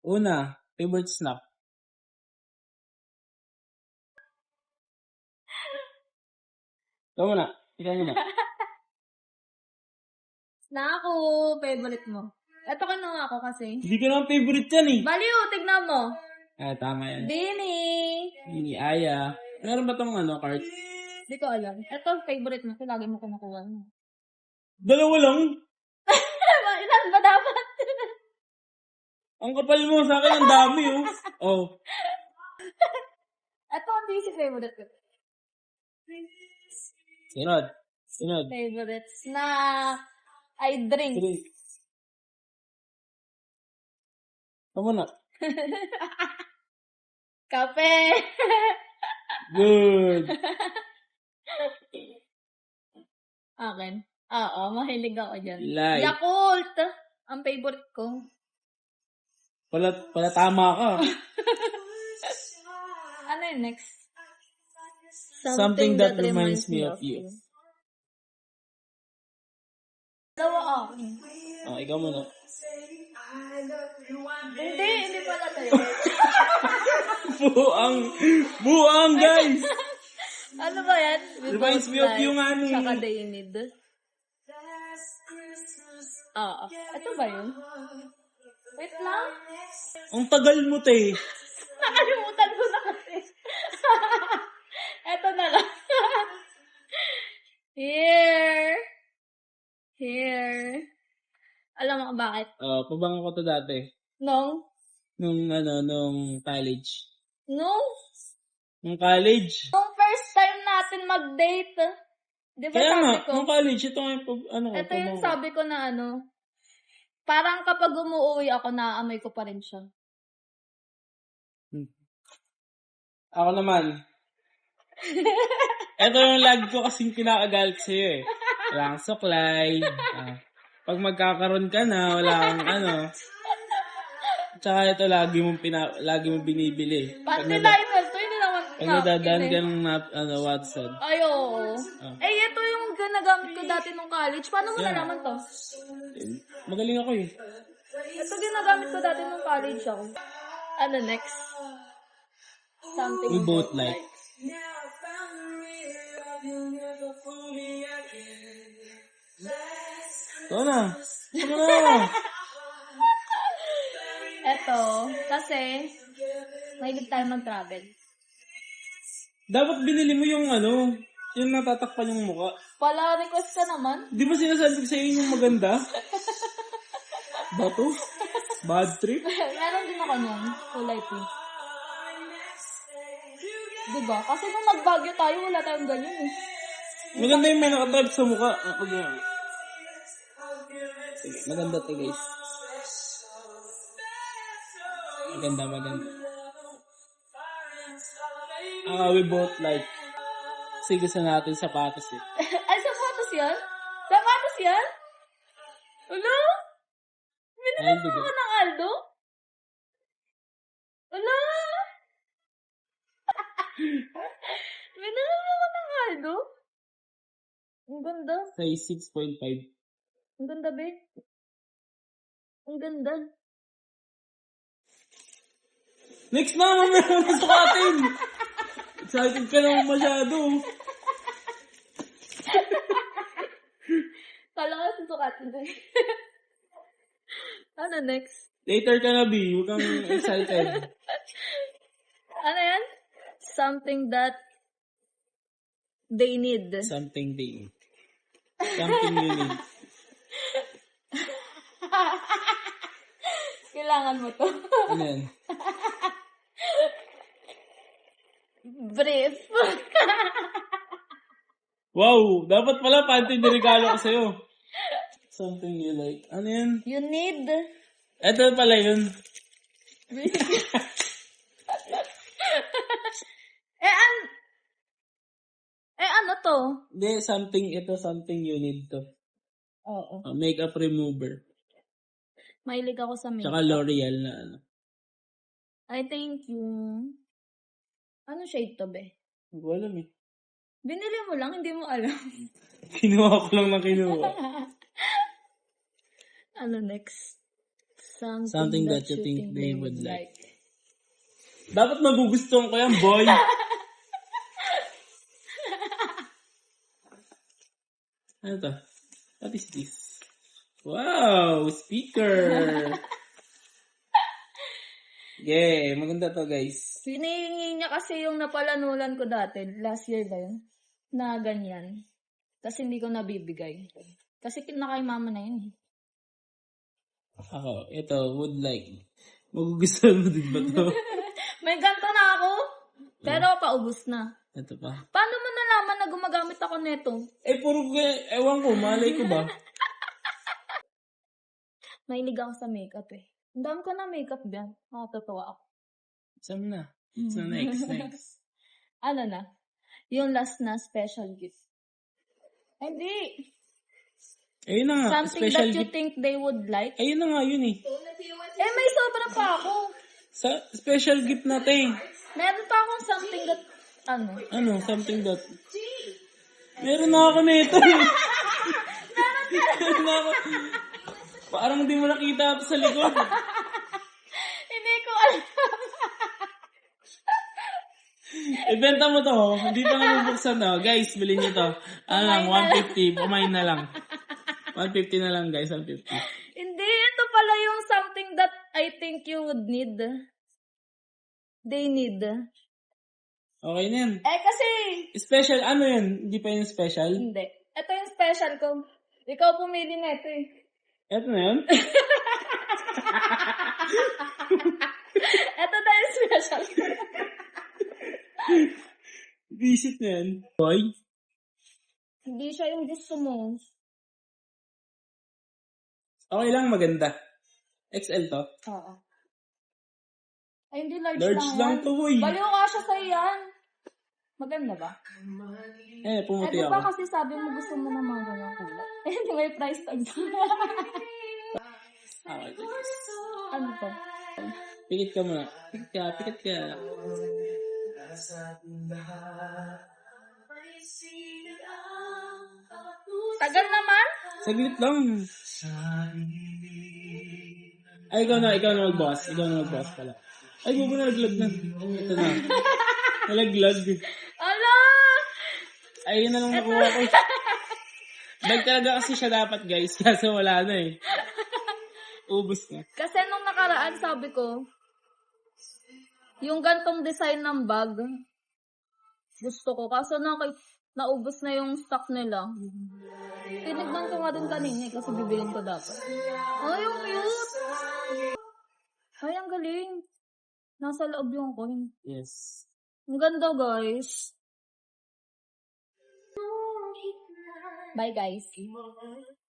Una, favorite snack. Ikaw muna. Snack ko, favorite mo. Ito kinuha ko kasi. Hindi ko naman favorite yan eh. Baliw, tignan mo. Tama yan. Bini. Hindi, Aya. Meron ba tong card? Hindi ko alam. Ito, favorite mo. Ito, lagi mo kinukuha mo. Dalawa lang. Ilan ba dapat? Ang kapal mo sa akin, ang dami oh. Oh. Ito, hindi si favorite ko. Sinod. Favorite snack. Ay, drink. Kamu na. Kape. Good. Akin. Oo, mahilig ako dyan. Like. Yakult. Ang favorite ko. Pala tama ka. Ano yung next? Something that reminds me of you. Dalawa ako. Ikaw muna. Hindi pala tayo. Buang guys! Ano ba yan? Reminds me of you nga ni. Saka they need. Ito ba yun? Wait lang. Ang tagal mo, te. Nakalimutan ko na kasi. Ito na lang. Here. Alam mo bakit? Pabango ko to dati. Nung College. Nung College. first time natin mag-date. Di ba Kaya sabi nga, ko? nung college, ito nga Ito yung sabi ko na parang kapag umuwi ako, naaamoy ko pa rin siya. Ako naman. Ito yung lagi ko kasing kinakagalit sa'yo eh. Wala kang suklay. Pag magkakaroon ka na, wala kang Tsaka ito lagi mong binibili. Panty liner to, hindi naman Pag nadadaan ka ng Watson. Ay, oo. Ito yung ginagamit ko dati nung college. Paano mo nalaman to? Magaling ako eh. Ito ginagamit ko dati nung college ako. Ano next? Something We both like. Ito na. Ito, kasi mahilig tayo mag-travel. Dapat binili mo yung yung natatakpan yung mukha. Pala, request ka naman. Di ba sinasabi ko sa inyo yung maganda? Bato? Bad trip? Meron din ako nun, kulay pink. Diba? Kasi nung nag-Baguio tayo, wala tayong ganyan eh. Maganda yung may nakatype sa mukha. Sige, maganda to guys. Maganda. We both like. Kasi gusto natin sapatos eh. Ay, sapatos yan? Sapatos yan? Ulo? Binili mo ako ng Aldo? Ulo? Binili mo ako ng Aldo? Ang ganda. Size 6.5. Ang ganda, be. Ang ganda. Next na! Mamaya naman sukatin! Excited ka naman masyado. Kala ka susukatin na. Ano next? Later ka na, B. Huwag kang excited. Ano yan? Something that they need. Something you need. Kailangan mo to. Ano yan? Brief. Wow! Dapat pala panty na regalo ko sa'yo. Something you like. Ano yan? You need. Ito pala yun. Ano to? Hindi, something you need to. Oo. Makeup remover. Mahilig ako sa makeup. Tsaka L'Oreal na I thank you. Ano shade to, be? Hindi ko alam eh. Binili mo lang, hindi mo alam. Kinuha ko lang ng kinuha. Ano next? Something that you think they would like. Dapat magugustuhan ko yan, boy. Ano to? What is this? Wow! Speaker! Yeah, maganda to, guys. Hinihingi niya kasi yung napalanulan ko dati, last year ba yun? Na ganyan. Kasi hindi ko nabibigay. Kasi kinakay mama na yun. Ako, ito, would like. Magugustuhan mo din ba to? May ganito na ako. Pero paubos na. Ito pa. Paano mo nalaman na gumagamit ako neto? Ewan ko, malay ko ba? Mahilig ako sa makeup eh. Ang dami ko na makeup dyan. Nakakatawa ako. Saan na? So, next. Ano na? Yung last na special gift. Hindi. Ayun na nga, Something special that you gift. think they would like. Ayun na nga, yun eh. Eh, may sobra pa ako. Sa special gift natin. Meron pa akong something that, ano? Ano, something that... Meron na ako nito. Meron na ako. Parang hindi mo nakita sa likod. Hindi ko alam. Ibenta mo to, oh. Hindi pa nabubuksan, oh. Guys, bilhin nyo to. Ano lang, 150. Kumain na lang. 150 na lang, guys. 150. Hindi, ito pala yung something that I think you would need. They need. Okay na yan. Eh, kasi... Special, ano yun? Hindi pa yun special? Hindi. Ito yung special ko. Ikaw pumili na ito eh. Ito na yun? Ito na yung special ko. Visit na yan. Boy? Hindi siya yung gusto mo. Okay lang, maganda. XL to? Oo. Ay, hindi large, Large lang yan. to, boy. Baliw ka siya sa'yo yan. Maganda ba? Pumuti Di ako. ba kasi sabi mo gusto mo ng mga ganyang kulay? Eh, hindi may price tag. Okay, guys. Ano to? Pikit ka muna. Pikit ka. Tagal naman? Saglit lang. Ay, ikaw na mag-boss. Ikaw na mag-boss pala. Ay, bubo na naglag na. Ito na. Nalaglag. Ala! Ayun na lang nakuha ko. Bag talaga kasi siya dapat, guys. Kaso wala na eh. Ubus na. Kasi nung nakaraan, sabi ko, yung gantong design ng bag, gusto ko. Kaso naubos na yung stock nila. Tinignan ko nga din kanina eh, kasi bibilin ko dapat. Ay, yung cute! Ay, ang galing. Nasa loob yung coin. Yes. Ang ganda, guys. Bye, guys.